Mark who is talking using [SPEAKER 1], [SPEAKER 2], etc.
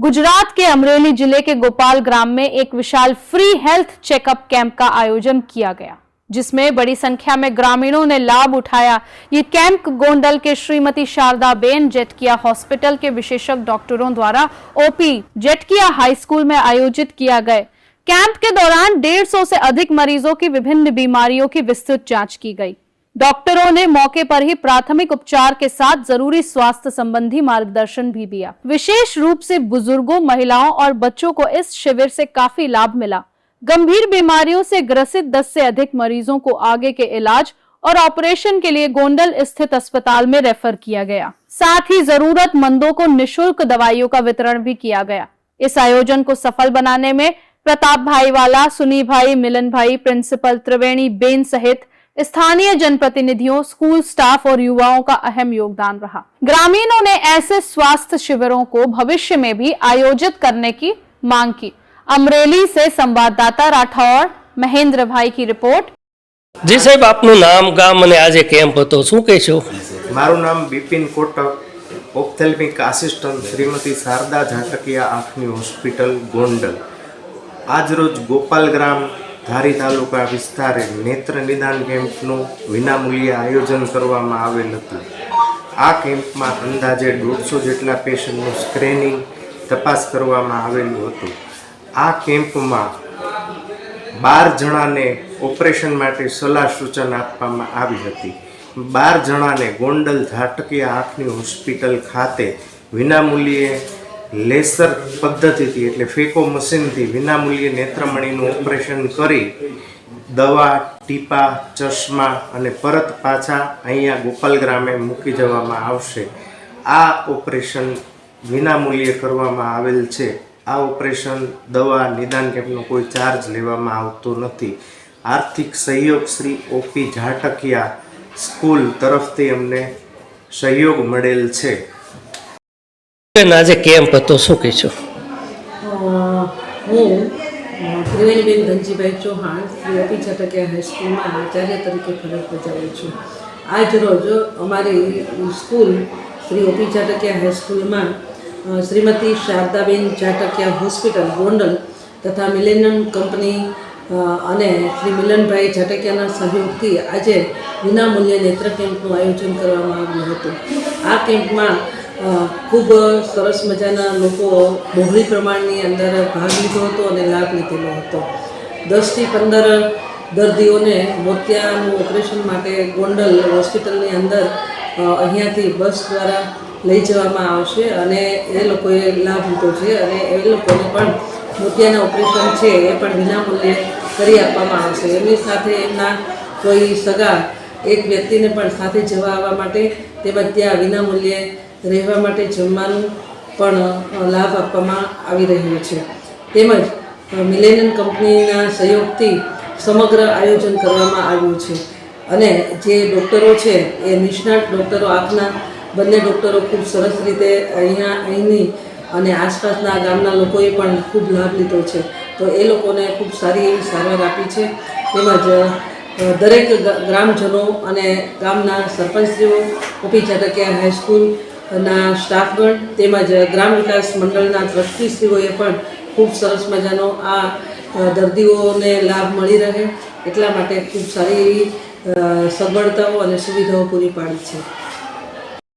[SPEAKER 1] गुजरात के अमरेली जिले के गोपाल ग्राम में एक विशाल फ्री हेल्थ चेकअप कैंप का आयोजन किया गया, जिसमें बड़ी संख्या में ग्रामीणों ने लाभ उठाया। ये कैंप गोंडल के श्रीमती शारदाबेन जेटकिया हॉस्पिटल के विशेषज्ञ डॉक्टरों द्वारा ओपी जेटकिया हाई स्कूल में आयोजित किया गया। कैंप के दौरान 150 से अधिक मरीजों की विभिन्न बीमारियों की विस्तृत जांच की गई। डॉक्टरों ने मौके पर ही प्राथमिक उपचार के साथ जरूरी स्वास्थ्य संबंधी मार्गदर्शन भी दिया। विशेष रूप से बुजुर्गों, महिलाओं और बच्चों को इस शिविर से काफी लाभ मिला। गंभीर बीमारियों से ग्रसित 10 से अधिक मरीजों को आगे के इलाज और ऑपरेशन के लिए गोंडल स्थित अस्पताल में रेफर किया गया। साथ ही जरूरतमंदों को निःशुल्क दवाइयों का वितरण भी किया गया। इस आयोजन को सफल बनाने में प्रताप भाई वाला, सुनी भाई, मिलन भाई, प्रिंसिपल त्रिवेणी बेन सहित स्थानीय जनप्रतिनिधियों, स्कूल स्टाफ और युवाओं का अहम योगदान रहा। ग्रामीणों ने ऐसे स्वास्थ्य शिविरों को भविष्य में भी आयोजित करने की मांग की। अमरेली से संवाददाता राठौर महेंद्र भाई की रिपोर्ट।
[SPEAKER 2] जी साहब, आपનું નામ, ગામ અને આજે કેમ્પ હતો, શું કહેશો?
[SPEAKER 3] મારું નામ બિપિન કોટક, ઓપ્થેલ્મિક આસિસ્ટન્ટ શ્રીમતી શારદા ઝાટકિયા આંખની હોસ્પિટલ ગોંડલ। આજરોજ ગોપાલગ્રામ ધારી તાલુકા વિસ્તારે નેત્ર નિદાન કેમ્પનું વિનામૂલ્યે આયોજન કરવામાં આવેલ હતું। આ કેમ્પમાં અંદાજે 150 જેટલા પેશન્ટનું સ્ક્રીનિંગ તપાસ કરવામાં આવેલું હતું। આ કેમ્પમાં 12 જણાને ઓપરેશન માટે સલાહ સૂચન આપવામાં આવી હતી। 12 જણાને ગોંડલ ઝાટકિયા આંખની હોસ્પિટલ ખાતે વિનામૂલ્યે લેસર પદ્ધતિથી એટલે ફેકો મશીનથી વિનામૂલ્યે નેત્રમણીનું ઓપરેશન કરી દવા, ટીપા, ચશ્મા અને પરત પાછા અહીંયા ગોપાલ ગ્રામે મૂકી જવામાં આવશે। આ ઓપરેશન વિનામૂલ્યે કરવામાં આવેલ છે। આ ઓપરેશન, દવા, નિદાન કેમ્પનો કોઈ ચાર્જ લેવામાં આવતો નથી। આર્થિક સહયોગ શ્રી ઓપી ઝાટકિયા સ્કૂલ તરફથી અમને સહયોગ મળેલ છે।
[SPEAKER 2] આજે કેમ્પ હતો, શું કહેશો?
[SPEAKER 4] હું ત્રિવેણીબેન ધનજીભાઈ ચૌહાણ શ્રી ઓપી ઝાટકિયા હાઈસ્કૂલમાં આચાર્ય તરીકે ફરજ બજાવું છું। આજ રોજ અમારી સ્કૂલ શ્રી ઓપી ઝાટકિયા હાઈસ્કૂલમાં શ્રીમતી શારદાબેન ઝાટકિયા હોસ્પિટલ ગોંડલ તથા મિલેનિયમ કંપની અને શ્રી મિલનભાઈ ઝાટકિયાના સહયોગથી આજે વિનામૂલ્યે નેત્ર કેમ્પનું આયોજન કરવામાં આવ્યું હતું। આ કેમ્પમાં ખૂબ સરસ મજાના લોકો બહોળી પ્રમાણની અંદર ભાગ લીધો હતો અને લાભ લીધેલો હતો। 10 થી 15 દર્દીઓને મોતિયાનું ઓપરેશન માટે ગોંડલ હોસ્પિટલની અંદર અહીંયાથી બસ દ્વારા લઈ જવામાં આવશે અને એ લોકોએ લાભ લીધો છે અને એ લોકોને પણ મોતિયાના ઓપરેશન છે એ પણ વિનામૂલ્યે કરી આપવામાં આવશે। એમની સાથે એમના કોઈ સગા એક વ્યક્તિને પણ સાથે જવા આવવા માટે તેમજ ત્યાં વિનામૂલ્યે રહેવા માટે જમવાનું પણ લાભ આપવામાં આવી રહ્યો છે। તેમજ મિલેનિયમ કંપનીના સહયોગથી સમગ્ર આયોજન કરવામાં આવ્યું છે અને જે ડૉક્ટરો છે એ નિષ્ણાત ડૉક્ટરો, આંખના બંને ડૉક્ટરો ખૂબ સરસ રીતે અહીંની અને આસપાસના ગામના લોકોએ પણ ખૂબ લાભ લીધો છે। તો એ લોકોને ખૂબ સારી એવી સારવાર આપી છે। તેમજ દરેક ગ્રામજનો અને ગામના સરપંચશ્રીઓ, ઓપી ઝાટકિયા હાઈસ્કૂલ ના સ્ટાફગણ તેમજ ગ્રામ વિકાસ મંડળના ટ્રસ્ટીશ્રીઓએ પણ ખૂબ સરસ મજાનો આ દર્દીઓને લાભ મળી રહે એટલા માટે ખૂબ સારી એવી સગવડતાઓ અને સુવિધાઓ પૂરી પાડી છે।